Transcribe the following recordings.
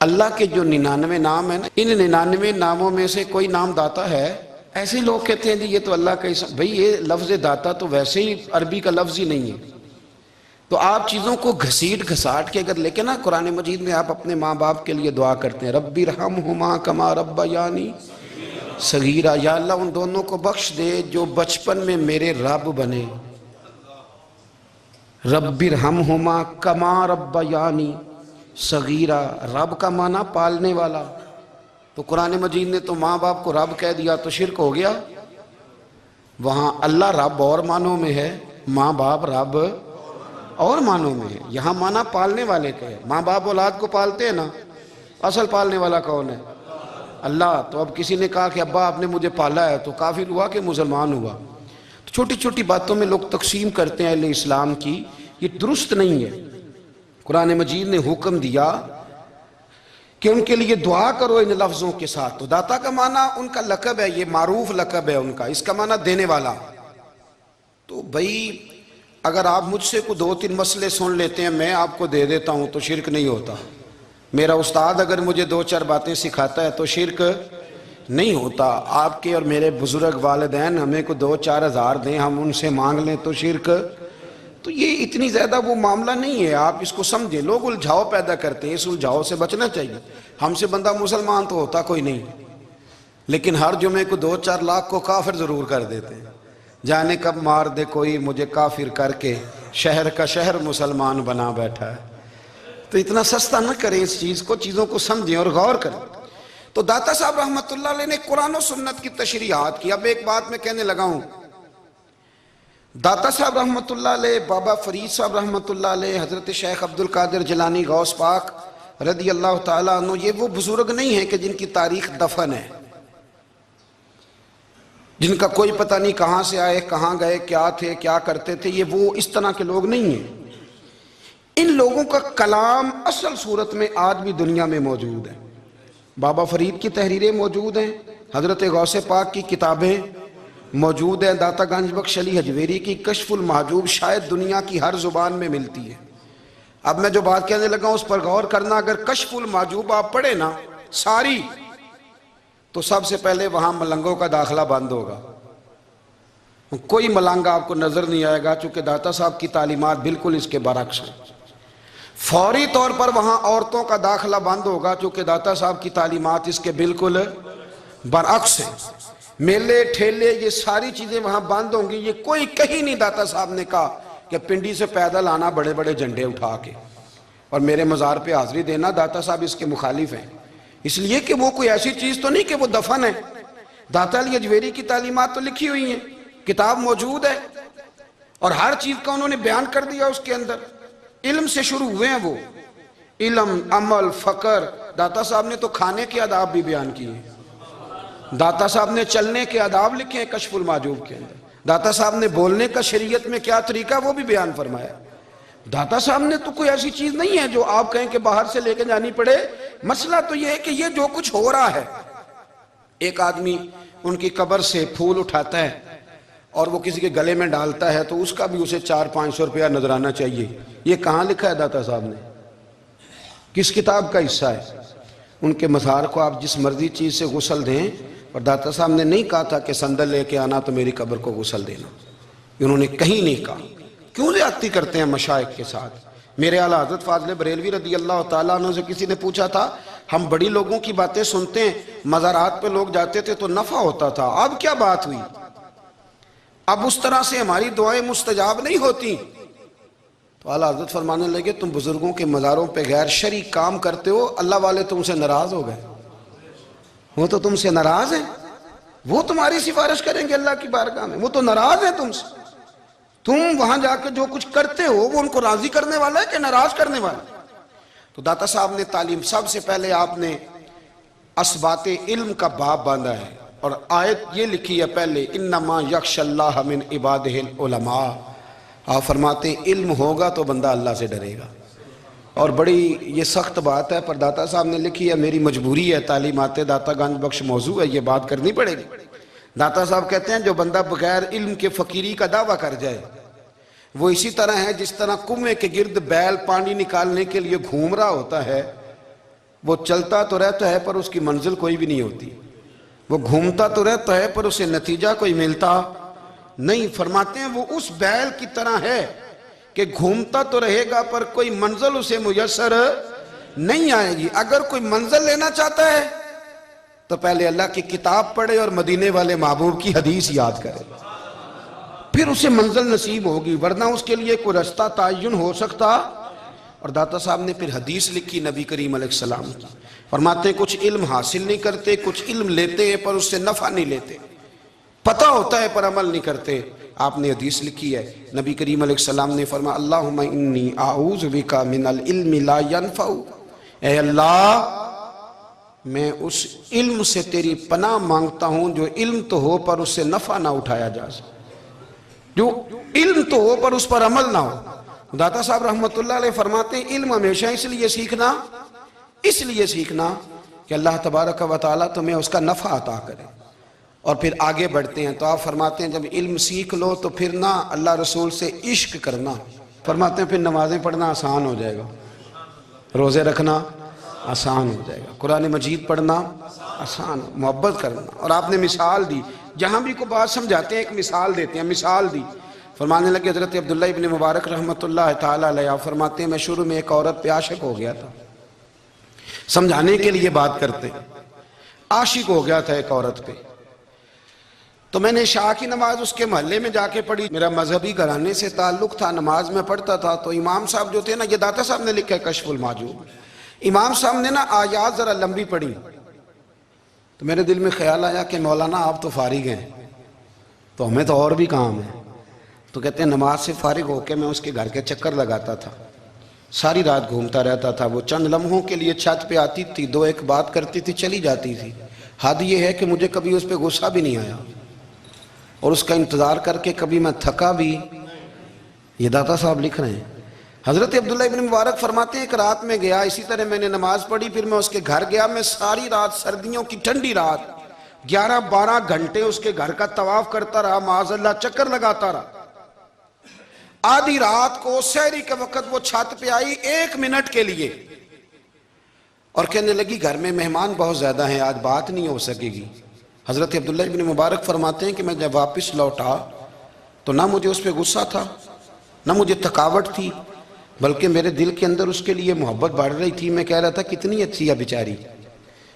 اللہ کے جو 99 نام ہیں نا، ان 99 ناموں میں سے کوئی نام داتا ہے؟ ایسے لوگ کہتے ہیں جی یہ تو اللہ کا اسم، بھئی یہ لفظ داتا تو ویسے ہی عربی کا لفظ ہی نہیں ہے۔ تو آپ چیزوں کو گھسیٹ گھساٹ کے اگر لے کے نا قرآن مجید میں آپ اپنے ماں باپ کے لیے دعا کرتے ہیں، رب ارحمہما کما ربیانی صغیرا، یا اللہ ان دونوں کو بخش دے جو بچپن میں میرے رب بنے۔ رب ارحمہما کما ربیانی صغیرا، رب کا معنی پالنے والا، تو قرآن مجید نے تو ماں باپ کو رب کہہ دیا تو شرک ہو گیا۔ وہاں اللہ رب اور معنوں میں ہے، ماں باپ رب اور معنوں میں ہے۔ یہاں معنی پالنے والے کا ہے، ماں باپ اولاد کو پالتے ہیں نا، اصل پالنے والا کون ہے؟ اللہ۔ تو اب کسی نے کہا کہ ابا آپ نے مجھے پالا ہے، تو کافر ہوا کہ مسلمان ہوا؟ تو چھوٹی چھوٹی باتوں میں لوگ تقسیم کرتے ہیں اہل اسلام کی، یہ درست نہیں ہے۔ قرآن مجید نے حکم دیا کہ ان کے لیے دعا کرو ان لفظوں کے ساتھ۔ تو داتا کا معنی ان کا لقب ہے، یہ معروف لقب ہے ان کا، اس کا معنی دینے والا۔ تو بھئی اگر آپ مجھ سے کو 2-3 مسئلے سن لیتے ہیں، میں آپ کو دے دیتا ہوں تو شرک نہیں ہوتا۔ میرا استاد اگر مجھے 2-4 باتیں سکھاتا ہے تو شرک نہیں ہوتا۔ آپ کے اور میرے بزرگ والدین ہمیں کو 2-4 ہزار دیں، ہم ان سے مانگ لیں تو شرک، تو یہ اتنی زیادہ وہ معاملہ نہیں ہے، آپ اس کو سمجھیں۔ لوگ الجھاؤ پیدا کرتے ہیں، اس الجھاؤ سے بچنا چاہیے۔ ہم سے بندہ مسلمان تو ہوتا کوئی نہیں، لیکن ہر جمعے کو 2-4 لاکھ کو کافر ضرور کر دیتے ہیں۔ جانے کب مار دے کوئی مجھے کافر کر کے، شہر کا شہر مسلمان بنا بیٹھا ہے۔ تو اتنا سستا نہ کریں اس چیز کو، چیزوں کو سمجھیں اور غور کریں۔ تو داتا صاحب رحمت اللہ علیہ نے قرآن و سنت کی تشریحات کی۔ اب ایک بات میں کہنے لگا ہوں، داتا صاحب رحمت اللہ علیہ، بابا فرید صاحب رحمت اللہ علیہ، حضرت شیخ عبد القادر جیلانی غوث پاک رضی اللہ تعالیٰ عنہ، یہ وہ بزرگ نہیں ہیں کہ جن کی تاریخ دفن ہے، جن کا کوئی پتہ نہیں کہاں سے آئے، کہاں گئے، کیا تھے، کیا کرتے تھے، یہ وہ اس طرح کے لوگ نہیں ہیں۔ ان لوگوں کا کلام اصل صورت میں آج بھی دنیا میں موجود ہے۔ بابا فرید کی تحریریں موجود ہیں، حضرت غوث پاک کی کتابیں موجود ہیں، داتا گنج بخش علی حجویری کی کشف المحجوب شاید دنیا کی ہر زبان میں ملتی ہے۔ اب میں جو بات کہنے لگا ہوں اس پر غور کرنا، اگر کشف المحجوب آپ پڑھیں نا ساری، تو سب سے پہلے وہاں ملنگوں کا داخلہ بند ہوگا، کوئی ملنگ آپ کو نظر نہیں آئے گا، چونکہ داتا صاحب کی تعلیمات بالکل اس کے برعکس ہیں۔ فوری طور پر وہاں عورتوں کا داخلہ بند ہوگا، چونکہ داتا صاحب کی تعلیمات اس کے بالکل برعکس ہیں۔ میلے ٹھیلے یہ ساری چیزیں وہاں بند ہوں گی۔ یہ کوئی کہیں نہیں داتا صاحب نے کہا کہ پنڈی سے پیدل آنا بڑے بڑے جھنڈے اٹھا کے اور میرے مزار پہ حاضری دینا، داتا صاحب اس کے مخالف ہیں، اس لیے کہ وہ کوئی ایسی چیز تو نہیں کہ وہ دفن ہے۔ داتا علی حجویری کی تعلیمات تو لکھی ہوئی ہیں، کتاب موجود ہے، اور ہر چیز کا انہوں نے بیان کر دیا اس کے اندر۔ علم سے شروع ہوئے ہیں وہ، علم، عمل، فقر۔ داتا صاحب نے تو کھانے کے آداب بھی بیان کیے ہیں، داتا صاحب نے چلنے کے آداب لکھے ہیں کشف المحجوب کے اندر، داتا صاحب نے بولنے کا شریعت میں کیا طریقہ وہ بھی بیان فرمایا۔ داتا صاحب نے تو کوئی ایسی چیز نہیں ہے جو آپ کہیں کہ باہر سے لے کے جانی پڑے۔ مسئلہ تو یہ ہے کہ یہ جو کچھ ہو رہا ہے، ایک آدمی ان کی قبر سے پھول اٹھاتا ہے اور وہ کسی کے گلے میں ڈالتا ہے تو اس کا بھی اسے 400-500 روپیہ نذرانہ چاہیے۔ یہ کہاں لکھا ہے داتا صاحب نے؟ کس کتاب کا حصہ ہے؟ ان کے مزار کو آپ جس مرضی چیز سے غسل دیں، اور داتا صاحب نے نہیں کہا تھا کہ سندل لے کے آنا تو میری قبر کو غسل دینا، انہوں نے کہیں نہیں کہا۔ کیوں زیادتی کرتے ہیں مشائخ کے ساتھ؟ میرے اعلیٰ حضرت فاضل بریلوی رضی اللہ تعالیٰ عنہ سے کسی نے پوچھا تھا، ہم بڑی لوگوں کی باتیں سنتے ہیں، مزارات پہ لوگ جاتے تھے تو نفع ہوتا تھا، اب کیا بات ہوئی؟ اب اس طرح سے ہماری دعائیں مستجاب نہیں ہوتی۔ تو اعلیٰ حضرت فرمانے لگے، تم بزرگوں کے مزاروں پہ غیر شرعی کام کرتے ہو، اللہ والے تم سے ناراض ہو گئے، وہ تو تم سے ناراض ہیں، وہ تمہاری سفارش کریں گے اللہ کی بارگاہ میں، وہ تو ناراض ہیں تم سے۔ تم وہاں جا کے جو کچھ کرتے ہو وہ ان کو راضی کرنے والا ہے کہ ناراض کرنے والا ہے؟ تو داتا صاحب نے تعلیم، سب سے پہلے آپ نے اسبات علم کا باب باندھا ہے، اور آیت یہ لکھی ہے پہلے، انما یخش اللہ من عبادہ العلماء۔ آپ فرماتے ہیں علم ہوگا تو بندہ اللہ سے ڈرے گا، اور بڑی یہ سخت بات ہے، پر داتا صاحب نے لکھی ہے، میری مجبوری ہے، تعلیمات داتا گنج بخش موضوع ہے، یہ بات کرنی پڑے گی۔ داتا صاحب کہتے ہیں جو بندہ بغیر علم کے فقیری کا دعویٰ کر جائے وہ اسی طرح ہے جس طرح کنویں کے گرد بیل پانی نکالنے کے لیے گھوم رہا ہوتا ہے، وہ چلتا تو رہتا ہے پر اس کی منزل کوئی بھی نہیں ہوتی، وہ گھومتا تو رہتا ہے پر اسے نتیجہ کوئی ملتا نہیں۔ فرماتے ہیں وہ اس بیل کی طرح ہے کہ گھومتا تو رہے گا پر کوئی منزل اسے میسر نہیں آئے گی۔ اگر کوئی منزل لینا چاہتا ہے تو پہلے اللہ کی کتاب پڑھے اور مدینے والے محبوب کی حدیث یاد کرے، پھر اسے منزل نصیب ہوگی، ورنہ اس کے لیے کوئی رستہ تعین ہو سکتا۔ اور داتا صاحب نے پھر حدیث لکھی نبی کریم علیہ السلام کی، فرماتے ہیں کچھ علم حاصل نہیں کرتے، کچھ علم لیتے ہیں پر اس سے نفع نہیں لیتے، پتہ ہوتا ہے پر عمل نہیں کرتے۔ آپ نے حدیث لکھی ہے، نبی کریم علیہ السلام نے فرمایا اللہم انی اعوذ بک من العلم لا ینفع، اے اللہ میں اس علم سے تیری پناہ مانگتا ہوں جو علم تو ہو پر اس سے نفع نہ اٹھایا جا سکے، جو علم تو ہو پر اس پر عمل نہ ہو۔ داتا صاحب رحمت اللہ علیہ فرماتے ہیں علم ہمیشہ اس لیے سیکھنا کہ اللہ تبارک و تعالیٰ تمہیں اس کا نفع عطا کرے۔ اور پھر آگے بڑھتے ہیں تو آپ فرماتے ہیں جب علم سیکھ لو تو پھر نہ اللہ رسول سے عشق کرنا، فرماتے ہیں پھر نمازیں پڑھنا آسان ہو جائے گا، روزے رکھنا آسان ہو جائے گا، قرآن مجید پڑھنا آسان، محبت کرنا۔ اور آپ نے مثال دی، جہاں بھی کوئی بات سمجھاتے ہیں ایک مثال دیتے ہیں، مثال دی، فرمانے لگے حضرت عبداللہ ابن مبارک رحمت اللہ تعالیٰ علیہ فرماتے ہیں میں شروع میں ایک عورت پہ عاشق ہو گیا تھا، سمجھانے کے لیے بات کرتے ہیں، عاشق ہو گیا تھا ایک عورت پہ، تو میں نے عشاء کی نماز اس کے محلے میں جا کے پڑھی، میرا مذہبی گھرانے سے تعلق تھا، نماز میں پڑھتا تھا، تو امام صاحب جو تھے نا، یہ داتا صاحب نے لکھا ہے کشف المحجوب، امام صاحب نے نا آیات ذرا لمبی پڑھی، تو میرے دل میں خیال آیا کہ مولانا آپ تو فارغ ہیں تو ہمیں تو اور بھی کام ہے، تو کہتے ہیں نماز سے فارغ ہو کے میں اس کے گھر کے چکر لگاتا تھا، ساری رات گھومتا رہتا تھا، وہ چند لمحوں کے لیے چھت پہ آتی تھی، دو ایک بات کرتی تھی چلی جاتی تھی، حد یہ ہے کہ مجھے کبھی اس پہ غصہ بھی نہیں آیا، اور اس کا انتظار کر کے کبھی میں تھکا بھی۔ یہ داتا صاحب لکھ رہے ہیں، حضرت عبداللہ ابن مبارک فرماتے ہیں ایک رات میں گیا، اسی طرح میں نے نماز پڑھی، پھر میں اس کے گھر گیا، میں ساری رات، سردیوں کی ٹھنڈی رات 11-12 گھنٹے اس کے گھر کا طواف کرتا رہا، معاذ اللہ چکر لگاتا رہا۔ آدھی رات کو سحری کے وقت وہ چھت پہ آئی 1 منٹ کے لیے اور کہنے لگی گھر میں مہمان بہت زیادہ ہیں، آج بات نہیں ہو سکے گی۔ حضرت عبداللہ ابن مبارک فرماتے ہیں کہ میں جب واپس لوٹا تو نہ مجھے اس پہ غصہ تھا، نہ مجھے تھکاوٹ تھی، بلکہ میرے دل کے اندر اس کے لیے محبت بڑھ رہی تھی۔ میں کہہ رہا تھا کتنی اچھی ہے بیچاری،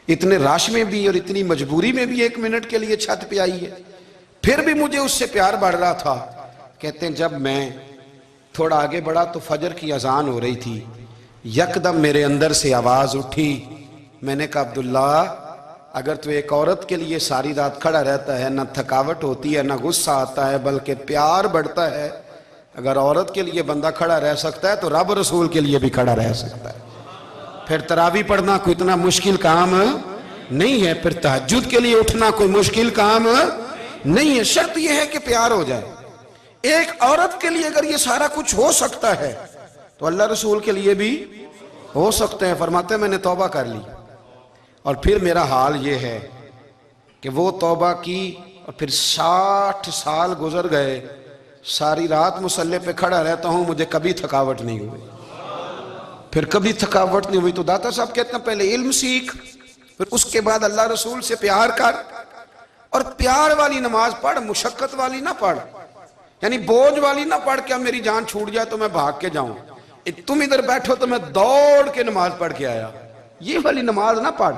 اتنے راش میں بھی اور اتنی مجبوری میں بھی 1 منٹ کے لیے چھت پہ آئی ہے، پھر بھی مجھے اس سے پیار بڑھ رہا تھا۔ کہتے ہیں جب میں تھوڑا آگے بڑھا تو فجر کی اذان ہو رہی تھی، یکدم میرے اندر سے آواز اٹھی، میں نے کہا عبداللہ اگر تو ایک عورت کے لیے ساری رات کھڑا رہتا ہے، نہ تھکاوٹ ہوتی ہے، نہ غصہ آتا ہے، بلکہ پیار بڑھتا ہے، اگر عورت کے لیے بندہ کھڑا رہ سکتا ہے تو رب رسول کے لیے بھی کھڑا رہ سکتا ہے۔ پھر تراویح پڑھنا کوئی اتنا مشکل کام نہیں ہے، پھر تہجد کے لیے اٹھنا کوئی مشکل کام نہیں ہے، شرط یہ ہے کہ پیار ہو جائے۔ ایک عورت کے لیے اگر یہ سارا کچھ ہو سکتا ہے تو اللہ رسول کے لیے بھی ہو سکتا ہے۔ فرماتے ہیں میں نے توبہ کر لی، اور پھر میرا حال یہ ہے کہ وہ توبہ کی اور پھر 60 سال گزر گئے، ساری رات مصلی پہ کھڑا رہتا ہوں، مجھے کبھی تھکاوٹ نہیں ہوئی، پھر کبھی تھکاوٹ نہیں ہوئی۔ تو داتا صاحب کہتے ہیں پہلے علم سیکھ، پھر اس کے بعد اللہ رسول سے پیار کر، اور پیار والی نماز پڑھ، مشقت والی نہ پڑھ، یعنی بوجھ والی نہ پڑھ کہ اب میری جان چھوٹ جائے تو میں بھاگ کے جاؤں، تم ادھر بیٹھو تو میں دوڑ کے نماز پڑھ کے آیا، یہ والی نماز نہ پڑھ۔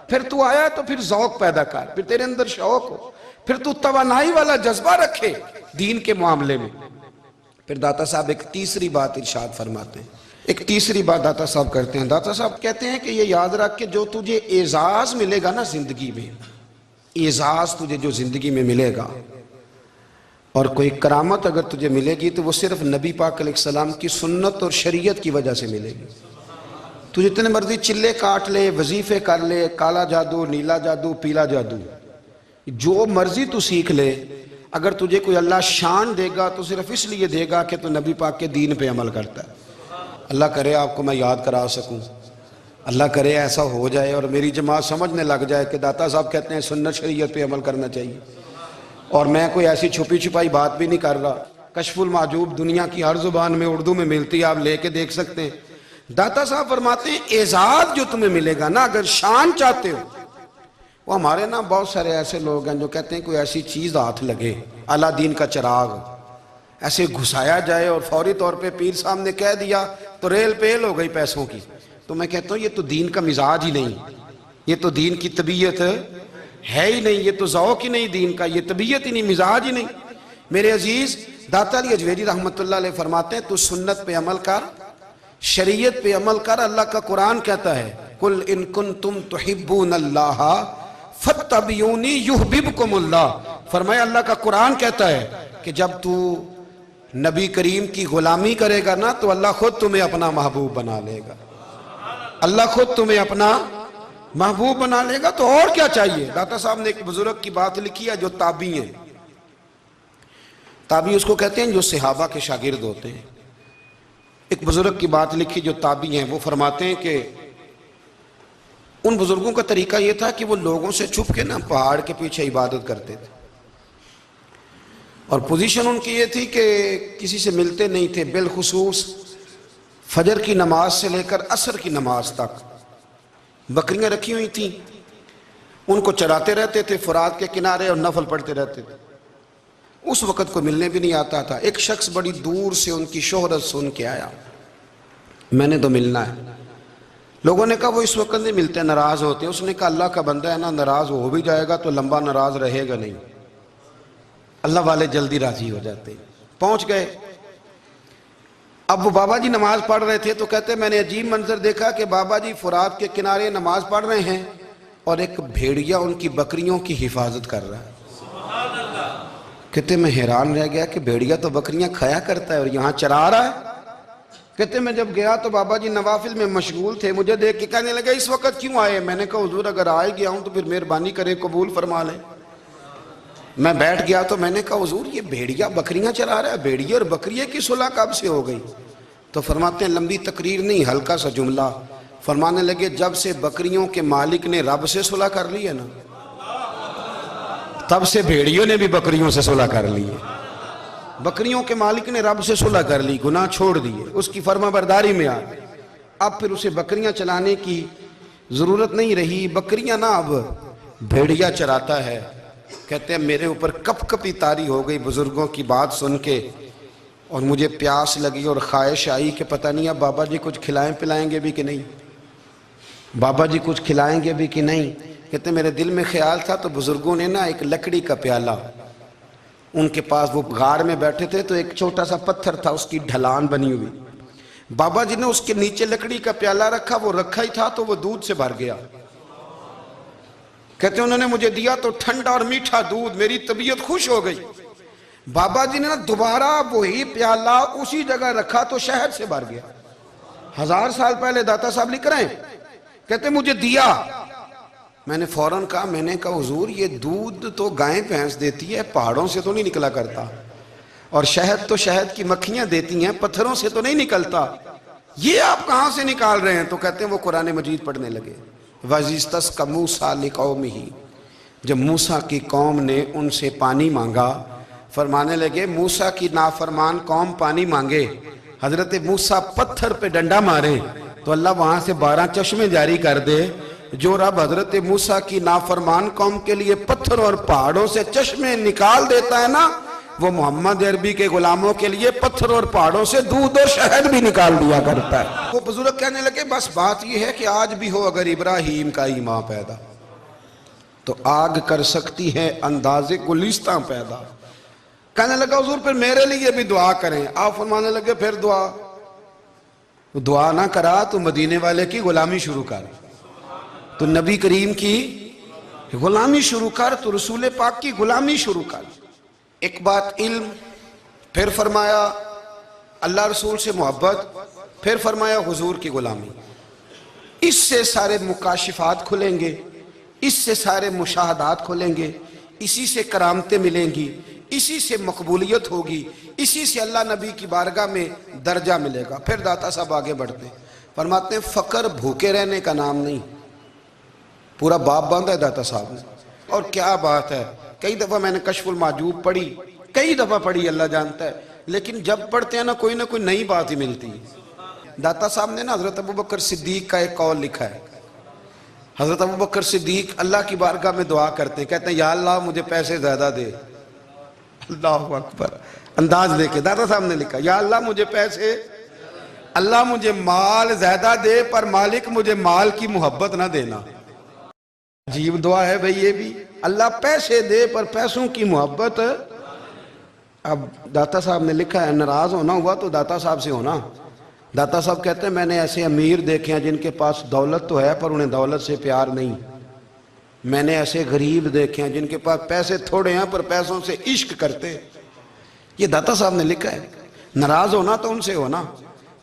پھر تو آیا تو پھر ذوق پیدا کر، پھر تیرے اندر شوق ہو، پھر تو توانائی والا جذبہ رکھے دین کے معاملے میں۔ پھر داتا صاحب ایک تیسری بات ارشاد فرماتے ہیں، ایک تیسری بات داتا صاحب کرتے ہیں، داتا صاحب کہتے ہیں کہ یہ یاد رکھ کہ جو تجھے اعزاز ملے گا نا زندگی میں، اعزاز تجھے جو زندگی میں ملے گا اور کوئی کرامت اگر تجھے ملے گی تو وہ صرف نبی پاک علیہ السلام کی سنت اور شریعت کی وجہ سے ملے گی۔ تو جتنے مرضی چلے کاٹ لے، وظیفے کر لے، کالا جادو، نیلا جادو، پیلا جادو، جو مرضی تو سیکھ لے، اگر تجھے کوئی اللہ شان دے گا تو صرف اس لیے دے گا کہ تو نبی پاک کے دین پہ عمل کرتا ہے۔ اللہ کرے آپ کو میں یاد کرا سکوں، اللہ کرے ایسا ہو جائے اور میری جماعت سمجھنے لگ جائے کہ داتا صاحب کہتے ہیں سنت شریعت پہ عمل کرنا چاہیے، اور میں کوئی ایسی چھپی چھپائی بات بھی نہیں کر رہا۔ کشف المحجوب دنیا کی ہر زبان میں اردو میں ملتی ہے، آپ لے کے دیکھ سکتے ہیں، داتا صاحب فرماتے ہیں اعزاز جو تمہیں ملے گا نا، اگر شان چاہتے ہو، وہ ہمارے نا بہت سارے ایسے لوگ ہیں جو کہتے ہیں کوئی ایسی چیز ہاتھ لگے، اعلیٰ دین کا چراغ ایسے گھسایا جائے اور فوری طور پہ پیر صاحب نے کہہ دیا تو ریل پیل ہو گئی پیسوں کی. تو میں کہتا ہوں یہ تو دین کا مزاج ہی نہیں، یہ تو دین کی طبیعت ہے ہی نہیں، یہ تو ذوق ہی نہیں دین کا، یہ طبیعت ہی نہیں، مزاج ہی نہیں. میرے عزیز داتا علی اجویری رحمۃ اللہ علیہ فرماتے ہیں تو سنت پہ عمل کر، شریعت پہ عمل کر. اللہ کا قرآن کہتا ہے قُلْ إِن كُنْتُمْ تُحِبُّونَ اللَّهَ فَاتَّبِعُونِي يُحْبِبْكُمُ اللَّهُ. فرمایا اللہ کا قرآن کہتا ہے کہ جب تو نبی کریم کی غلامی کرے گا نا تو اللہ خود تمہیں اپنا محبوب بنا لے گا، اللہ خود تمہیں اپنا محبوب بنا لے گا. تو اور کیا چاہیے؟ داتا صاحب نے ایک بزرگ کی بات لکھی ہے جو تابعی ہیں، تابعی اس کو کہتے ہیں جو صحابہ کے شاگرد ہوتے ہیں. ایک بزرگ کی بات لکھی جو تابعی ہیں، وہ فرماتے ہیں کہ ان بزرگوں کا طریقہ یہ تھا کہ وہ لوگوں سے چھپ کے نا پہاڑ کے پیچھے عبادت کرتے تھے، اور پوزیشن ان کی یہ تھی کہ کسی سے ملتے نہیں تھے، بالخصوص فجر کی نماز سے لے کر عصر کی نماز تک بکریاں رکھی ہوئی تھیں، ان کو چراتے رہتے تھے فرات کے کنارے اور نفل پڑھتے رہتے تھے. اس وقت کو ملنے بھی نہیں آتا تھا. ایک شخص بڑی دور سے ان کی شہرت سن کے آیا، میں نے تو ملنا ہے. لوگوں نے کہا وہ اس وقت نہیں ملتے، ناراض ہوتے. اس نے کہا اللہ کا بندہ ہے نا، ناراض ہو بھی جائے گا تو لمبا ناراض رہے گا نہیں، اللہ والے جلدی راضی ہو جاتے. پہنچ گئے. اب وہ بابا جی نماز پڑھ رہے تھے تو کہتے میں نے عجیب منظر دیکھا کہ بابا جی فرات کے کنارے نماز پڑھ رہے ہیں اور ایک بھیڑیا ان کی بکریوں کی حفاظت کر رہا ہے. کہتے میں حیران رہ گیا کہ بھیڑیا تو بکریاں کھایا کرتا ہے اور یہاں چرا رہا ہے. کہتے میں جب گیا تو بابا جی نوافل میں مشغول تھے، مجھے دیکھ کے کہنے لگے اس وقت کیوں آئے؟ میں نے کہا حضور اگر آئے گیا ہوں تو پھر مہربانی کرے قبول فرما لیں. میں بیٹھ گیا تو میں نے کہا حضور یہ بھیڑیا بکریاں چرا رہا ہے، بھیڑیا اور بکریے کی صلح کب سے ہو گئی؟ تو فرماتے ہیں لمبی تقریر نہیں، ہلکا سا جملہ. فرمانے لگے جب سے بکریوں کے مالک نے رب سے صلح کر لی ہے نا، تب سے بھیڑیوں نے بھی بکریوں سے صلح کر لی ہے. بکریوں کے مالک نے رب سے صلح کر لی، گناہ چھوڑ دیے، اس کی فرما برداری میں آ گئے. اب پھر اسے بکریاں چلانے کی ضرورت نہیں رہی. بکریاں نا اب بھیڑیا چراتا ہے. کہتے ہیں میرے اوپر کپ کپی طاری ہو گئی بزرگوں کی بات سن کے، اور مجھے پیاس لگی اور خواہش آئی کہ پتہ نہیں اب بابا جی کچھ کھلائیں پلائیں گے بھی کہ نہیں، بابا جی کچھ کھلائیں گے بھی کہ نہیں. کہتے ہیں میرے دل میں خیال تھا تو بزرگوں نے نا ایک لکڑی کا پیالہ، ان کے پاس وہ غار میں بیٹھے تھے تو ایک چھوٹا سا پتھر تھا، اس کی ڈھلان بنی ہوئی. بابا جی نے اس کے نیچے لکڑی کا پیالہ رکھا، وہ رکھا ہی تھا تو وہ دودھ سے بھر گیا. کہتے ہیں انہوں نے مجھے دیا تو ٹھنڈا اور میٹھا دودھ، میری طبیعت خوش ہو گئی. بابا جی نے دوبارہ وہی پیالہ اسی جگہ رکھا تو شہد سے بھر گیا. 1000 سال پہلے داتا صاحب لکھ رہے ہیں. کہتے مجھے دیا، میں نے فوراً کہا، میں نے کہا حضور یہ دودھ تو گائیں بھینس دیتی ہے، پہاڑوں سے تو نہیں نکلا کرتا، اور شہد تو شہد کی مکھیاں دیتی ہیں، پتھروں سے تو نہیں نکلتا، یہ آپ کہاں سے نکال رہے ہیں؟ تو کہتے ہیں وہ قرآن مجید پڑھنے لگے. وَإِذِ اسْتَسْقَىٰ مُوسَىٰ لِقَوْمِهِ، جب موسیٰ کی قوم نے ان سے پانی مانگا، فرمانے لگے موسیٰ کی نافرمان قوم پانی مانگے، حضرت موسیٰ پتھر پہ ڈنڈا مارے تو اللہ وہاں سے 12 چشمے جاری کر دے. جو رب حضرت موسیٰ کی نافرمان قوم کے لیے پتھر اور پہاڑوں سے چشمے نکال دیتا ہے نا، وہ محمد عربی کے غلاموں کے لیے پتھر اور پہاڑوں سے دودھ اور شہد بھی نکال دیا کرتا ہے. وہ بزرگ کہنے لگے بس بات یہ ہے کہ آج بھی ہو اگر ابراہیم کا ایمان پیدا تو آگ کر سکتی ہے انداز گلستاں پیدا. کہنے لگا حضور پھر میرے لیے بھی دعا کریں. آپ فرمانے لگے پھر دعا نہ کرا تو مدینے والے کی غلامی شروع کر، تو نبی کریم کی غلامی شروع کر، تو رسول پاک کی غلامی شروع کر. ایک بات علم، پھر فرمایا اللہ رسول سے محبت، پھر فرمایا حضور کی غلامی. اس سے سارے مکاشفات کھلیں گے، اس سے سارے مشاہدات کھلیں گے، اسی سے کرامتیں ملیں گی، اسی سے مقبولیت ہوگی، اسی سے اللہ نبی کی بارگاہ میں درجہ ملے گا. پھر داتا صاحب آگے بڑھتے فرماتے ہیں فقر بھوکے رہنے کا نام نہیں. پورا باب باندھا ہے داتا صاحب نے، اور کیا بات ہے. کئی دفعہ میں نے کشف المحجوب پڑھی، کئی دفعہ پڑھی، اللہ جانتا ہے، لیکن جب پڑھتے ہیں نا کوئی نئی بات ہی ملتی ہے. داتا صاحب نے نا حضرت ابوبکر صدیق کا ایک قول لکھا ہے. حضرت ابوبکر صدیق اللہ کی بارگاہ میں دعا کرتے ہیں, کہتے ہیں یا اللہ مجھے پیسے زیادہ دے. اللہ اکبر, انداز دیکھیں, داتا صاحب نے لکھا یا اللہ مجھے پیسے, اللہ مجھے مال زیادہ دے پر مالک مجھے مال کی محبت نہ دینا. عجیب دعا ہے بھئی یہ بھی, اللہ پیسے دے پر پیسوں کی محبت. اب داتا صاحب نے لکھا ہے ناراض ہونا ہوا تو داتا صاحب سے ہونا. داتا صاحب کہتے ہیں میں نے ایسے امیر دیکھے ہیں جن کے پاس دولت تو ہے پر انہیں دولت سے پیار نہیں. میں نے ایسے غریب دیکھے ہیں جن کے پاس پیسے تھوڑے ہیں پر پیسوں سے عشق کرتے. یہ داتا صاحب نے لکھا ہے. ناراض ہونا تو ان سے ہونا.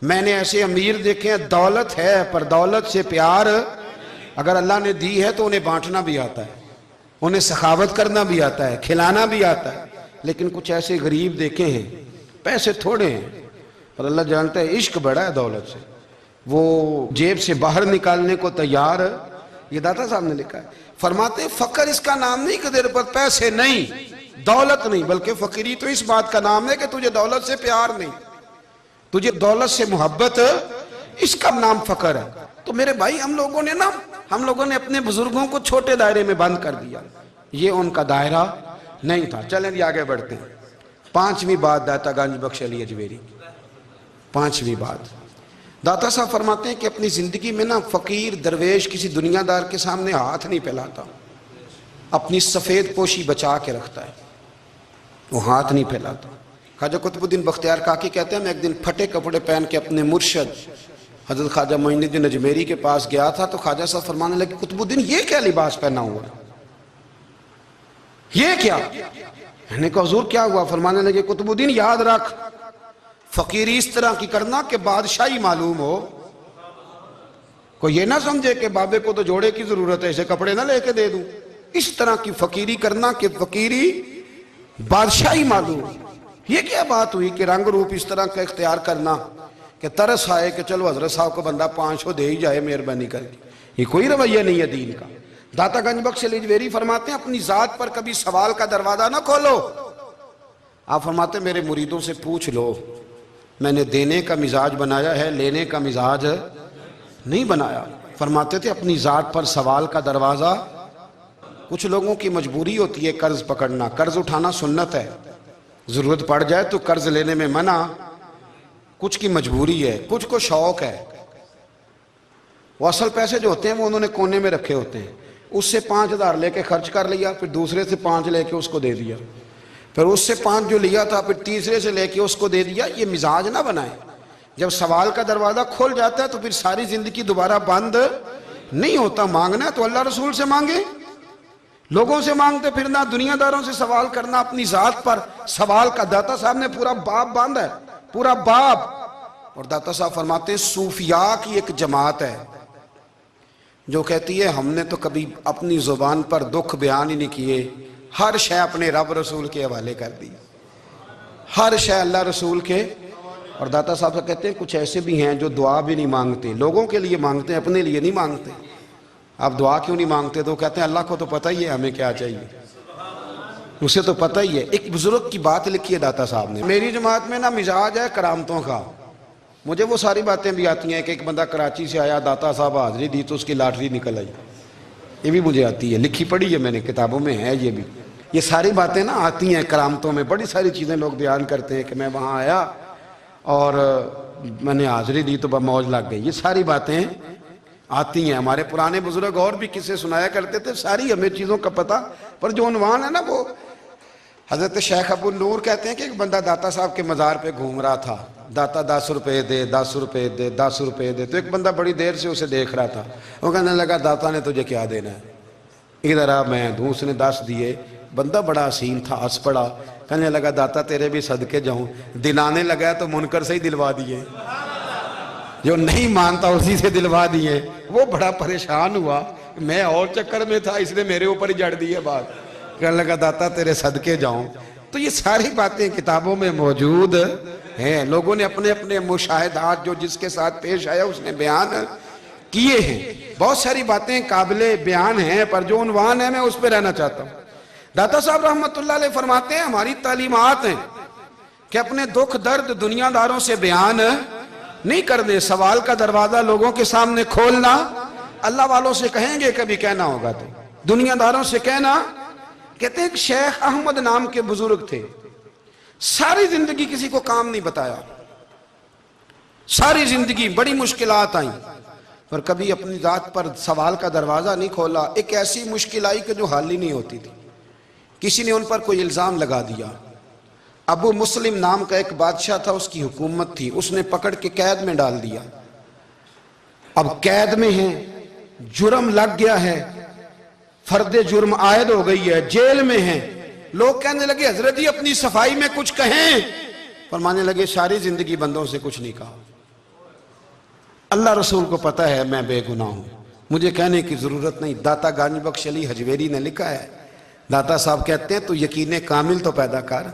میں نے ایسے امیر دیکھے ہیں دولت ہے پر دولت سے پیار, اگر اللہ نے دی ہے تو انہیں بانٹنا بھی آتا ہے, انہیں سخاوت کرنا بھی آتا ہے, کھلانا بھی آتا ہے. لیکن کچھ ایسے غریب دیکھے ہیں پیسے تھوڑے ہیں اور اللہ جانتا ہے عشق بڑا ہے دولت سے, وہ جیب سے باہر نکالنے کو تیار. یہ داتا صاحب نے لکھا ہے. فرماتے ہیں فقر اس کا نام نہیں کہ تیرے پر پیسے نہیں, دولت نہیں, بلکہ فقیری تو اس بات کا نام ہے کہ تجھے دولت سے پیار نہیں, تجھے دولت سے محبت, اس کا نام فقر ہے. تو میرے بھائی ہم لوگوں نے اپنے بزرگوں کو چھوٹے دائرے میں بند کر دیا, یہ ان کا دائرہ نہیں تھا. چلیں جی آگے بڑھتے ہیں. 5ویں بات داتا گنج بخش علی اجمیری. 5ویں بات داتا صاحب فرماتے ہیں کہ اپنی زندگی میں نا فقیر درویش کسی دنیا دار کے سامنے ہاتھ نہیں پھیلاتا, اپنی سفید پوشی بچا کے رکھتا ہے, وہ ہاتھ نہیں پھیلاتا. خواجہ قطب الدین بختیار کاکی کہتے ہیں میں ایک دن پھٹے کپڑے پہن کے اپنے مرشد حضرت خواجہ معین الدین اجمیری کے پاس گیا تھا تو خواجہ صاحب فرمانے لگے قطب الدین یہ کیا لباس پہنا ہوا ہے, یہ کیا؟ میں نے کہا حضور کیا ہوا؟ فرمانے لگے قطب الدین یاد رکھ فقیری اس طرح کی کرنا کہ بادشاہی معلوم ہو. کوئی یہ نہ سمجھے کہ بابے کو تو جوڑے کی ضرورت ہے اسے کپڑے نہ لے کے دے دوں. اس طرح کی فقیری کرنا کہ فقیری بادشاہی معلوم ہو. یہ کیا بات ہوئی کہ رنگ روپ اس طرح کا اختیار کرنا کہ ترس آئے کہ چلو حضرت صاحب کو بندہ 500 دے ہی جائے مہربانی کر کے. یہ کوئی رویہ نہیں ہے دین کا. داتا گنج بخش علی اجمیری فرماتے ہیں اپنی ذات پر کبھی سوال کا دروازہ نہ کھولو. آپ فرماتے ہیں میرے مریدوں سے پوچھ لو, میں نے دینے کا مزاج بنایا ہے, لینے کا مزاج نہیں بنایا. فرماتے تھے اپنی ذات پر سوال کا دروازہ. کچھ لوگوں کی مجبوری ہوتی ہے قرض پکڑنا, قرض اٹھانا سنت ہے, ضرورت پڑ جائے تو قرض لینے میں منع. کچھ کی مجبوری ہے, کچھ کو شوق ہے. وہ اصل پیسے جو ہوتے ہیں وہ انہوں نے کونے میں رکھے ہوتے ہیں, اس سے 5,000 لے کے خرچ کر لیا, پھر دوسرے سے 5 لے کے اس کو دے دیا, پھر اس سے 5 جو لیا تھا پھر تیسرے سے لے کے اس کو دے دیا. یہ مزاج نہ بنائے. جب سوال کا دروازہ کھول جاتا ہے تو پھر ساری زندگی دوبارہ بند نہیں ہوتا. مانگنا ہے تو اللہ رسول سے مانگے, لوگوں سے مانگتے پھرنا, دنیا داروں سے سوال کرنا, اپنی ذات پر سوال کا. داتا صاحب نے پورا باب باندھا ہے, پورا باب. اور داتا صاحب فرماتے ہیں صوفیاء کی ایک جماعت ہے جو کہتی ہے ہم نے تو کبھی اپنی زبان پر دکھ بیان ہی نہیں کیے, ہر شے اپنے رب رسول کے حوالے کر دی, ہر شے اللہ رسول کے. اور داتا صاحب سے کہتے ہیں کچھ ایسے بھی ہیں جو دعا بھی نہیں مانگتے, لوگوں کے لیے مانگتے ہیں, اپنے لیے نہیں مانگتے. آپ دعا کیوں نہیں مانگتے؟ تو کہتے ہیں اللہ کو تو پتہ ہی ہے ہمیں کیا چاہیے, اسے تو پتہ ہی ہے. ایک بزرگ کی بات لکھی ہے داتا صاحب نے, میری جماعت میں نا مزاج ہے کرامتوں کا. مجھے وہ ساری باتیں بھی آتی ہیں کہ ایک بندہ کراچی سے آیا, داتا صاحب حاضری دی تو اس کی لاٹری نکل آئی. یہ بھی مجھے آتی ہے, لکھی پڑھی ہے میں نے, کتابوں میں ہے یہ بھی. یہ ساری باتیں نا آتی ہیں کرامتوں میں, بڑی ساری چیزیں لوگ بیان کرتے ہیں کہ میں وہاں آیا اور میں نے حاضری دی تو موج لگ گئی. یہ ساری باتیں آتی ہیں. ہمارے پرانے بزرگ اور بھی قصے سنایا کرتے تھے, ساری ہمیں چیزوں کا پتہ. پر جو عنوان ہے نا وہ حضرت شیخ ابو نور کہتے ہیں کہ ایک بندہ داتا صاحب کے مزار پہ گھوم رہا تھا. داتا 10 روپے دے, 10 روپے دے, 10 روپے دے. تو ایک بندہ بڑی دیر سے اسے دیکھ رہا تھا. وہ کہنے لگا داتا نے تجھے کیا دینا ہے, ادھر آ میں دوں. اس نے 10 دیے. بندہ بڑا حسین تھا, ہنس پڑا, کہنے لگا داتا تیرے بھی صدقے جاؤں. دلانے لگا تو منکر سے ہی دلوا دیے, جو نہیں مانتا اسی سے دلوا دیے. وہ بڑا پریشان ہوا, میں اور چکر میں تھا, اس نے میرے اوپر ہی جڑ دی ہے بات. کہنے لگا داتا تیرے صدقے جاؤں. تو یہ ساری باتیں کتابوں میں موجود ہیں. لوگوں نے اپنے اپنے مشاہدات جو جس کے ساتھ پیش آیا اس نے بیان کیے ہیں. بہت ساری باتیں قابل بیان ہیں, پر جو عنوان ہے میں اس پہ رہنا چاہتا ہوں. داتا صاحب رحمت اللہ علیہ فرماتے ہیں ہماری تعلیمات ہیں کہ اپنے دکھ درد دنیا داروں سے بیان نہیں کر دے. سوال کا دروازہ لوگوں کے سامنے کھولنا اللہ والوں سے کہیں گے کبھی کہنا ہوگا تو دنیا داروں سے کہنا. کہتے ہیں کہ شیخ احمد نام کے بزرگ تھے, ساری زندگی کسی کو کام نہیں بتایا, ساری زندگی بڑی مشکلات آئیں پر کبھی اپنی ذات پر سوال کا دروازہ نہیں کھولا. ایک ایسی مشکل آئی کہ جو حل ہی نہیں ہوتی تھی. کسی نے ان پر کوئی الزام لگا دیا. ابو مسلم نام کا ایک بادشاہ تھا, اس کی حکومت تھی, اس نے پکڑ کے قید میں ڈال دیا. اب قید میں ہیں, جرم لگ گیا ہے, فرد جرم عائد ہو گئی ہے, جیل میں ہیں. لوگ کہنے لگے حضرت جی اپنی صفائی میں کچھ کہیں. فرمانے لگے ساری زندگی بندوں سے کچھ نہیں کہا, اللہ رسول کو پتہ ہے میں بے گناہ ہوں, مجھے کہنے کی ضرورت نہیں. داتا گانی بخش علی حجویری نے لکھا ہے, داتا صاحب کہتے ہیں تو یقین کامل تو پیدا کر,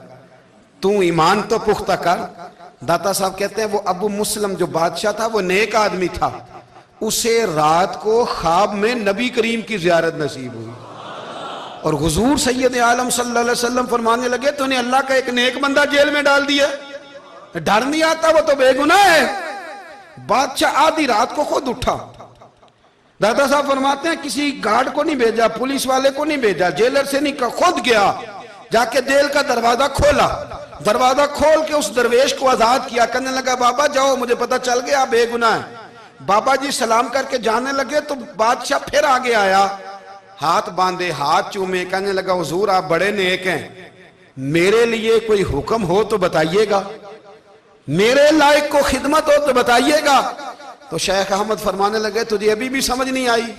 تو ایمان تو پختہ کر. داتا صاحب کہتے ہیں وہ ابو مسلم جو بادشاہ تھا وہ نیک آدمی تھا, اسے رات کو خواب میں نبی کریم کی زیارت نصیب ہوئی اور حضور سید عالم صلی اللہ علیہ وسلم فرمانے لگے تو نے اللہ کا ایک نیک بندہ جیل میں ڈال دیا, ڈر نہیں آتا, وہ تو بے گناہ ہے. بادشاہ آدھی رات کو خود اٹھا. دادا صاحب فرماتے ہیں کسی گارڈ کو نہیں بھیجا, پولیس والے کو نہیں بھیجا, جیلر سے نہیں کہا, خود گیا, جا کے جیل کا دروازہ کھولا. دروازہ کھول کے اس درویش کو آزاد کیا, کہنے لگا بابا جاؤ, مجھے پتہ چل گیا آپ بے گناہ ہیں. بابا جی سلام کر کے جانے لگے تو بادشاہ پھر آگے آیا, ہاتھ باندھے, ہاتھ چومے, کہنے لگا حضور آپ بڑے نیک ہیں, میرے لیے کوئی حکم ہو تو بتائیے گا, میرے لائق کو خدمت ہو تو بتائیے گا. تو شیخ احمد فرمانے لگے تجھے ابھی بھی سمجھ نہیں آئی,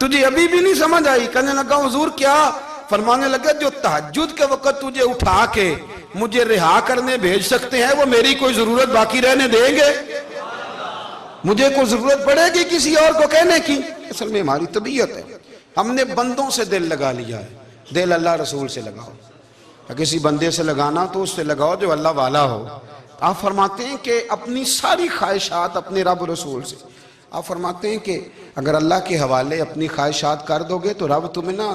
تجھے ابھی بھی نہیں سمجھ آئی. کہنے لگا حضور کیا؟ فرمانے لگے جو تہجد کے وقت تجھے اٹھا کے مجھے رہا کرنے بھیج سکتے ہیں وہ میری کوئی ضرورت باقی رہنے دیں گے؟ مجھے کوئی ضرورت پڑے گی کسی اور کو کہنے کی؟ اصل میں ہماری طبیعت ہے, ہم نے بندوں سے دل لگا لیا ہے. دل اللہ رسول سے لگاؤ, کسی بندے سے لگانا تو اس سے لگاؤ جو اللہ والا ہو. آپ فرماتے ہیں کہ اپنی ساری خواہشات اپنے رب رسول سے, آپ فرماتے ہیں کہ اگر اللہ کے حوالے اپنی خواہشات کر دو گے تو رب تمہیں نا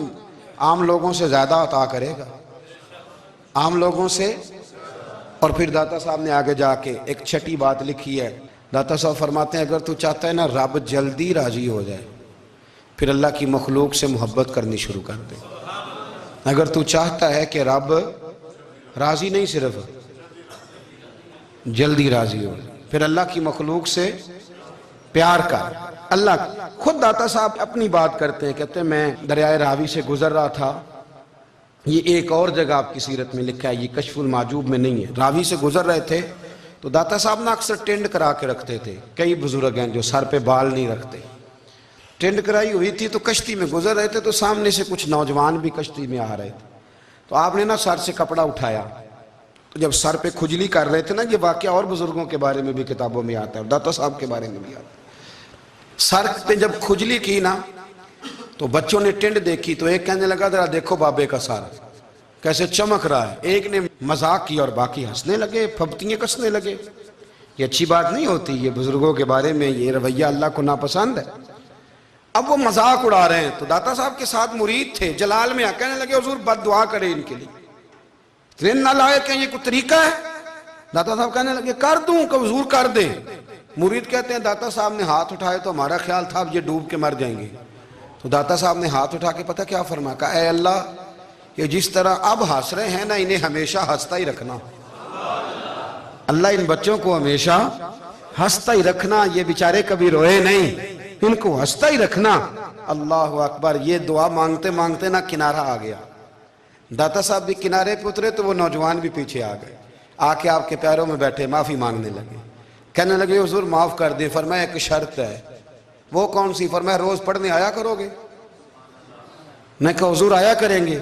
عام لوگوں سے زیادہ عطا کرے گا, عام لوگوں سے. اور پھر داتا صاحب نے آگے جا کے ایک چھٹی بات لکھی ہے. داتا صاحب فرماتے ہیں اگر تو چاہتا ہے نا رب جلدی راضی ہو جائے پھر اللہ کی مخلوق سے محبت کرنی شروع کر دے. اگر تو چاہتا ہے کہ رب راضی نہیں صرف جلدی راضی ہو پھر اللہ کی مخلوق سے پیار کر. اللہ خود داتا صاحب اپنی بات کرتے ہیں, کہتے ہیں میں دریائے راوی سے گزر رہا تھا, یہ ایک اور جگہ آپ کی سیرت میں لکھا ہے, یہ کشف المعجوب میں نہیں ہے. راوی سے گزر رہے تھے تو داتا صاحب نے اکثر ٹینڈ کرا کے رکھتے تھے. کئی بزرگ ہیں جو سر پہ بال نہیں رکھتے, ٹینڈ کرائی ہوئی تھی تو کشتی میں گزر رہے تھے تو سامنے سے کچھ نوجوان بھی کشتی میں آ رہے تھے. تو آپ نے نا سر سے کپڑا اٹھایا, تو جب سر پہ کھجلی کر رہے تھے نا, یہ واقعہ اور بزرگوں کے بارے میں بھی کتابوں میں آتا ہے, داتا صاحب کے بارے میں بھی آتا ہے. سر پہ جب کھجلی کی نا تو بچوں نے ٹینڈ دیکھی تو ایک کہنے لگا ذرا دیکھو بابے کا سر کیسے چمک رہا ہے. ایک نے مذاق کی اور باقی ہنسنے لگے, پھپتیاں کسنے لگے. یہ اچھی بات نہیں ہوتی, یہ بزرگوں کے بارے میں یہ رویہ اللہ کو ناپسند ہے. اب وہ مذاق اڑا رہے ہیں تو داتا صاحب کے ساتھ مرید تھے جلال میں, کہنے لگے حضور بد دعا کرے ان کے لیے, اتنے نالائق ہیں, یہ کوئی طریقہ ہے؟ داتا صاحب کہنے لگے کر دوں کہ حضور کر دیں. مرید کہتے ہیں داتا صاحب نے ہاتھ اٹھائے تو ہمارا خیال تھا اب یہ ڈوب کے مر جائیں گے. تو داتا صاحب نے ہاتھ اٹھا کے پتہ کیا فرمایا, کہا اے اللہ یہ جس طرح اب ہنس رہے ہیں نا انہیں ہمیشہ ہنستا ہی رکھنا. اللہ ان بچوں کو ہمیشہ ہنستا ہی رکھنا, یہ بیچارے کبھی روئے نہیں, ان کو ہنستا ہی رکھنا. اللہ اکبر. یہ دعا مانگتے مانگتے نا کنارہ آ گیا. داتا صاحب بھی کنارے پہ اترے تو وہ نوجوان بھی پیچھے آ گئے, آ کے آپ کے پیروں میں بیٹھے معافی مانگنے لگے. کہنے لگے حضور معاف کر دیں. فرمایا ایک شرط ہے. وہ کون سی؟ فرمایا روز پڑھنے آیا کرو گے. میں کہا حضور آیا کریں گے.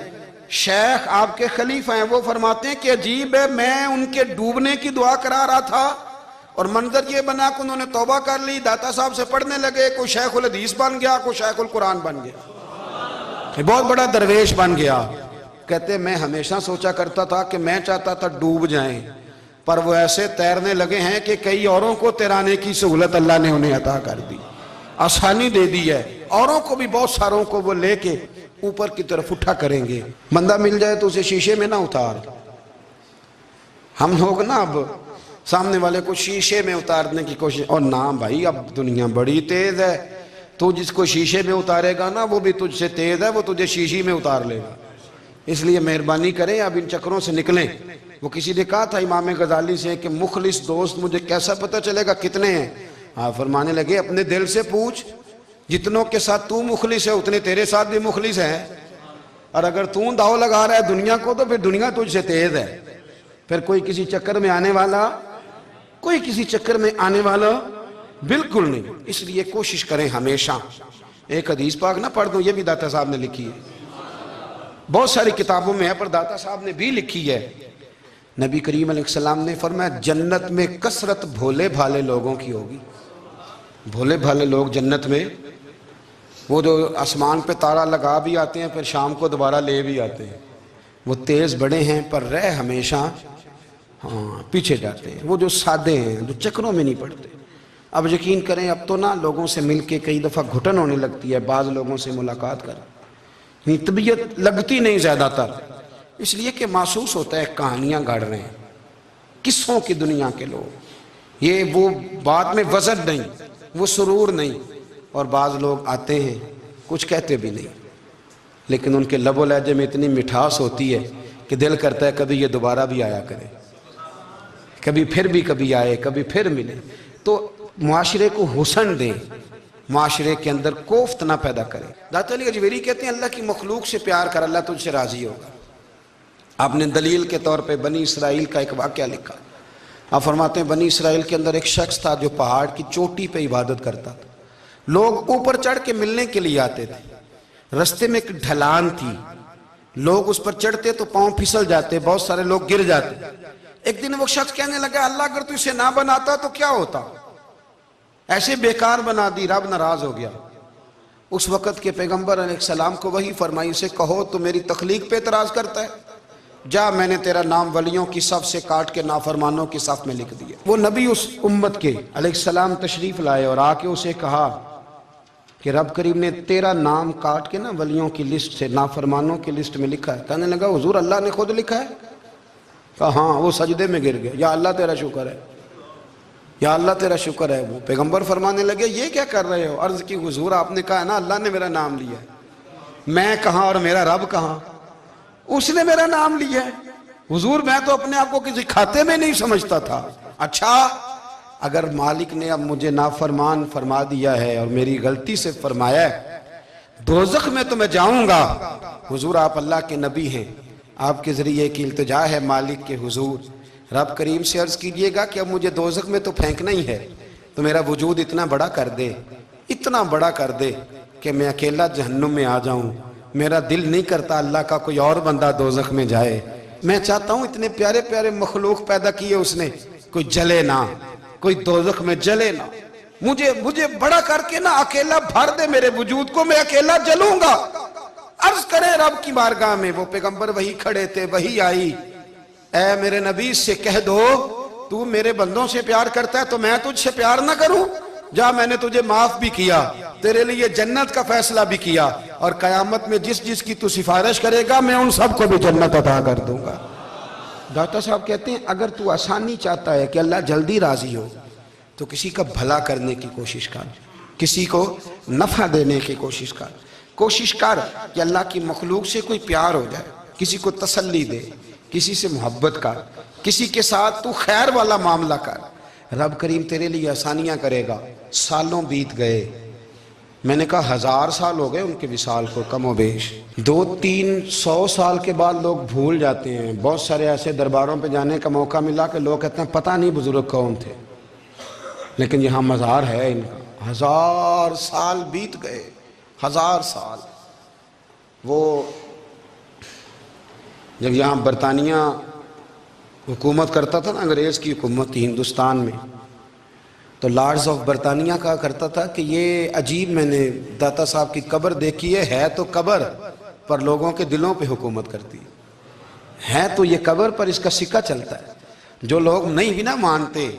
شیخ آپ کے خلیفہ ہیں, وہ فرماتے ہیں کہ عجیب ہے, میں ان کے ڈوبنے کی دعا کرا رہا تھا اور منظر یہ بنا کہ انہوں نے توبہ کر لی, داتا صاحب سے پڑھنے لگے, کوئی شیخ الحدیث بن گیا, کوئی شیخ القرآن بن گیا, بہت بڑا درویش بن گیا. کہتے میں ہمیشہ سوچا کرتا تھا کہ میں چاہتا تھا ڈوب جائیں, پر وہ ایسے تیرنے لگے ہیں کہ کئی اوروں کو تیرانے کی سہولت اللہ نے انہیں عطا کر دی, آسانی دے دی ہے. اوروں کو بھی بہت ساروں کو وہ لے کے اوپر کی طرف اٹھا کریں گے. بندہ مل جائے تو اسے شیشے میں نہ اتار. ہم لوگ نا اب سامنے والے کو شیشے میں اتارنے کی کوشش، اور نہ بھائی اب دنیا بڑی تیز ہے، تو جس کو شیشے میں اتارے گا نا وہ بھی تجھ سے تیز ہے، وہ تجھے شیشی میں اتار لے گا۔ اس لیے مہربانی کریں اب ان چکروں سے نکلیں۔ وہ کسی نے کہا تھا امام غزالی سے کہ مخلص دوست مجھے کیسا پتہ چلے گا کتنے ہیں؟ آپ فرمانے لگے اپنے دل سے پوچھ، جتنوں کے ساتھ تو مخلص ہے اتنے تیرے ساتھ بھی مخلص ہیں، اور اگر تو داؤ لگا رہا ہے دنیا کو تو پھر دنیا تجھ سے تیز ہے۔ پھر کوئی کسی چکر میں آنے والا بالکل نہیں۔ اس لیے کوشش کریں ہمیشہ۔ ایک حدیث پاک نہ پڑھ دوں، یہ بھی داتا صاحب نے لکھی ہے، بہت ساری کتابوں میں ہے پر داتا صاحب نے بھی لکھی ہے۔ نبی کریم علیہ السلام نے فرمایا جنت میں کثرت بھولے بھالے لوگوں کی ہوگی۔ بھولے بھالے لوگ جنت میں، وہ جو آسمان پہ تارا لگا بھی آتے ہیں پھر شام کو دوبارہ لے بھی آتے ہیں، وہ تیز بڑے ہیں پر رہ ہمیشہ پیچھے جاتے ہیں۔ وہ جو سادے ہیں، جو چکروں میں نہیں پڑتے۔ اب یقین کریں اب تو نا لوگوں سے مل کے کئی دفعہ گھٹن ہونے لگتی ہے، بعض لوگوں سے ملاقات کر طبیعت لگتی نہیں زیادہ تر، اس لیے کہ محسوس ہوتا ہے کہانیاں گڑھ رہے ہیں، قصوں کی دنیا کے لوگ، یہ وہ بات میں وزن نہیں، وہ سرور نہیں۔ اور بعض لوگ آتے ہیں کچھ کہتے بھی نہیں، لیکن ان کے لب و لہجے میں اتنی مٹھاس ہوتی ہے کہ دل کرتا ہے کبھی یہ دوبارہ بھی آیا کرے، کبھی آئے، کبھی پھر ملے۔ تو معاشرے کو حسن دیں، معاشرے کے اندر کوفت نہ پیدا کریں۔ داتا علی اجویری کہتے ہیں اللہ کی مخلوق سے پیار کر، اللہ تجھ سے راضی ہوگا۔ آپ نے دلیل کے طور پہ بنی اسرائیل کا ایک واقعہ لکھا۔ آپ فرماتے ہیں بنی اسرائیل کے اندر ایک شخص تھا جو پہاڑ کی چوٹی پہ عبادت کرتا تھا، لوگ اوپر چڑھ کے ملنے کے لیے آتے تھے، رستے میں ایک ڈھلان تھی، لوگ اس پر چڑھتے تو پاؤں پھسل جاتے، بہت سارے لوگ گر جاتے۔ ایک دن وہ شخص کہنے لگا اللہ اگر تو اسے نہ بناتا تو کیا ہوتا، ایسے بیکار بنا دی، رب ناراض ہو گیا۔ اس وقت کے پیغمبر علیہ السلام کو وحی فرمائی اسے کہو تو میری تخلیق پہ اعتراض کرتا ہے، جا میں نے تیرا نام ولیوں کی صف سے کاٹ کے نافرمانوں کی صف میں لکھ دیا۔ وہ نبی اس امت کے علیہ السلام تشریف لائے اور آ کے اسے کہا کہ رب کریم نے تیرا نام کاٹ کے نا ولیوں کی لسٹ سے نافرمانوں کی لسٹ میں لکھا ہے۔ کہنے لگا حضور اللہ نے خود لکھا ہے؟ کہا ہاں۔ وہ سجدے میں گر گیا، یا اللہ تیرا شکر ہے، یا اللہ تیرا شکر ہے۔ وہ پیغمبر فرمانے لگے یہ کیا کر رہے ہو؟ عرض کی حضور آپ نے کہا ہے نا اللہ نے میرا نام لیا ہے، میں کہاں اور میرا رب کہاں؟ اس نے میرا نام لیا ہے حضور، میں تو اپنے آپ کو کسی کھاتے میں نہیں سمجھتا تھا۔ اچھا اگر مالک نے اب مجھے نافرمان فرما دیا ہے اور میری غلطی سے فرمایا ہے دوزخ میں تو میں جاؤں گا۔ حضور آپ اللہ کے نبی ہیں، آپ کے ذریعے کی التجا ہے مالک کے حضور، رب کریم سے عرض کیجئے گا کہ اب مجھے دوزخ میں تو پھینکنا ہی ہے، تو میرا وجود اتنا بڑا کر دے، اتنا بڑا کر دے کہ میں اکیلا جہنم میں آ جاؤں۔ میرا دل نہیں کرتا اللہ کا کوئی اور بندہ دوزخ میں جائے، میں چاہتا ہوں اتنے پیارے پیارے مخلوق پیدا کیے اس نے، کوئی جلے نہ، کوئی دوزخ میں جلے نہ، مجھے بڑا کر کے نا اکیلا بھر دے میرے وجود کو، میں اکیلا جلوں گا۔ عرض کرے رب کی بارگاہ میں، وہ پیغمبر وہی کھڑے تھے، وہی آئی، اے میرے نبی سے کہہ دو تو میرے بندوں سے پیار کرتا ہے تو میں تجھ سے پیار نہ کروں؟ جا میں نے تجھے معاف بھی کیا، تیرے لیے جنت کا فیصلہ بھی کیا، اور قیامت میں جس جس کی تو سفارش کرے گا میں ان سب کو بھی جنت عطا کر دوں گا۔ داتا صاحب کہتے ہیں اگر تو آسانی چاہتا ہے کہ اللہ جلدی راضی ہو تو کسی کا بھلا کرنے کی کوشش کر، کسی کو نفع دینے کی کوشش کر کہ اللہ کی مخلوق سے کوئی پیار ہو جائے، کسی کو تسلی دے، کسی سے محبت کر، کسی کے ساتھ تو خیر والا معاملہ کر، رب کریم تیرے لیے آسانیاں کرے گا۔ سالوں بیت گئے، میں نے کہا 1000 سال ہو گئے ان کے وصال کو کم و بیش، 200-300 سال کے بعد لوگ بھول جاتے ہیں۔ بہت سارے ایسے درباروں پہ جانے کا موقع ملا کہ لوگ کہتے ہیں پتہ نہیں بزرگ کون تھے، لیکن یہاں مزار ہے ان کا۔ 1000 سال بیت گئے، 1000 سال۔ وہ جب یہاں برطانیہ حکومت کرتا تھا نا، انگریز کی حکومت تھی ہندوستان میں، تو لارڈز آف برطانیہ کہا کرتا تھا کہ یہ عجیب، میں نے داتا صاحب کی قبر دیکھی ہے تو قبر پر لوگوں کے دلوں پہ حکومت کرتی ہے تو یہ قبر پر اس کا سکہ چلتا ہے۔ جو لوگ نہیں بھی نہ مانتے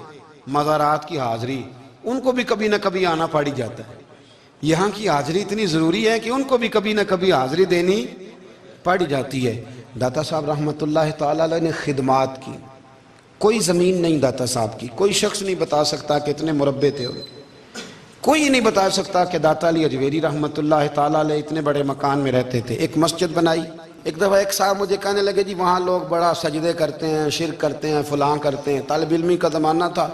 مزارات کی حاضری، ان کو بھی کبھی نہ کبھی آنا پڑ جاتا ہے۔ یہاں کی حاضری اتنی ضروری ہے کہ ان کو بھی کبھی نہ کبھی حاضری دینی پڑ جاتی ہے۔ داتا صاحب رحمت اللہ تعالیٰ علیہ نے خدمات کی، کوئی زمین نہیں داتا صاحب کی، کوئی شخص نہیں بتا سکتا کہ اتنے مربع تھے، کوئی نہیں بتا سکتا کہ داتا علی اجویری رحمت اللہ تعالیٰ علیہ اتنے بڑے مکان میں رہتے تھے۔ ایک مسجد بنائی، ایک دفعہ ایک صاحب مجھے کہنے لگے جی وہاں لوگ بڑا سجدے کرتے ہیں، شرک کرتے ہیں، فلاں کرتے ہیں، طالب علمی کا زمانہ تھا۔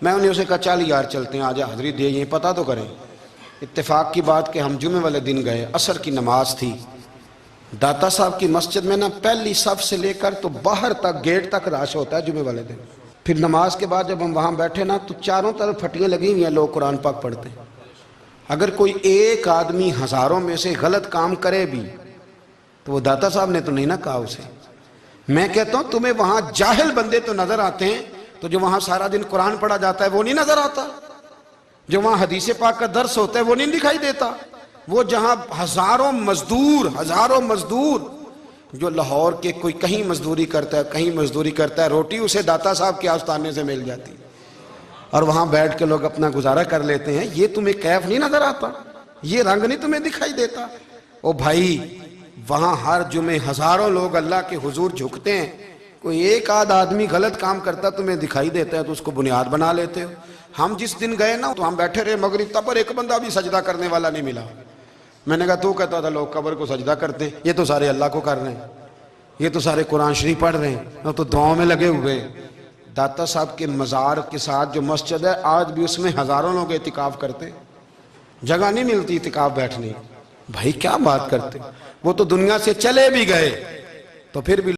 میں انہیں اسے کہا چل یار چلتے ہیں، آجا حضری دے یہ پتہ تو کریں۔ اتفاق کی بات کہ ہم جمعے والے دن گئے، عصر کی نماز تھی، داتا صاحب کی مسجد میں نا پہلی صف سے لے کر تو باہر تک گیٹ تک رش ہوتا ہے جمعے والے دن۔ پھر نماز کے بعد جب ہم وہاں بیٹھے نا تو چاروں طرف پھٹیاں لگی ہوئی ہیں، لوگ قرآن پاک پڑھتے ہیں۔ اگر کوئی ایک آدمی ہزاروں میں سے غلط کام کرے بھی تو وہ داتا صاحب نے تو نہیں نہ کہا اسے۔ میں کہتا ہوں تمہیں وہاں جاہل بندے تو نظر آتے ہیں، تو جو وہاں سارا دن قرآن پڑھا جاتا ہے وہ نہیں نظر آتا؟ جو وہاں حدیث پاک کا درس ہوتا ہے وہ نہیں دکھائی دیتا؟ وہ جہاں ہزاروں مزدور جو لاہور کے کوئی کہیں مزدوری کرتا ہے، کہیں مزدوری کرتا ہے، روٹی اسے داتا صاحب کے آستانے سے مل جاتی اور وہاں بیٹھ کے لوگ اپنا گزارا کر لیتے ہیں۔ یہ تمہیں کیف نہیں نظر آتا؟ یہ رنگ نہیں تمہیں دکھائی دیتا؟ او بھائی وہاں ہر جمعے ہزاروں لوگ اللہ کے حضور جھکتے ہیں، کوئی ایک آدھ آدمی غلط کام کرتا تمہیں دکھائی دیتا ہے تو اس کو بنیاد بنا لیتے ہو۔ ہم جس دن گئے نا تو ہم بیٹھے رہے مغرب تک، پر ایک بندہ بھی سجدہ کرنے والا نہیں ملا۔ میں نے کہا تو کہتا تھا لوگ قبر کو سجدہ کرتے ہیں، یہ تو سارے اللہ کو کر رہے ہیں، یہ تو سارے قرآن شریف پڑھ رہے ہیں، وہ تو دعاؤں میں لگے ہوئے ہیں۔ داتا صاحب کے مزار کے ساتھ جو مسجد ہے آج بھی اس میں ہزاروں لوگ اعتکاف کرتے ہیں، جگہ نہیں ملتی اعتکاف بیٹھنے۔ بھائی کیا بات کرتے، وہ تو دنیا سے چلے بھی گئے تو پھر بھی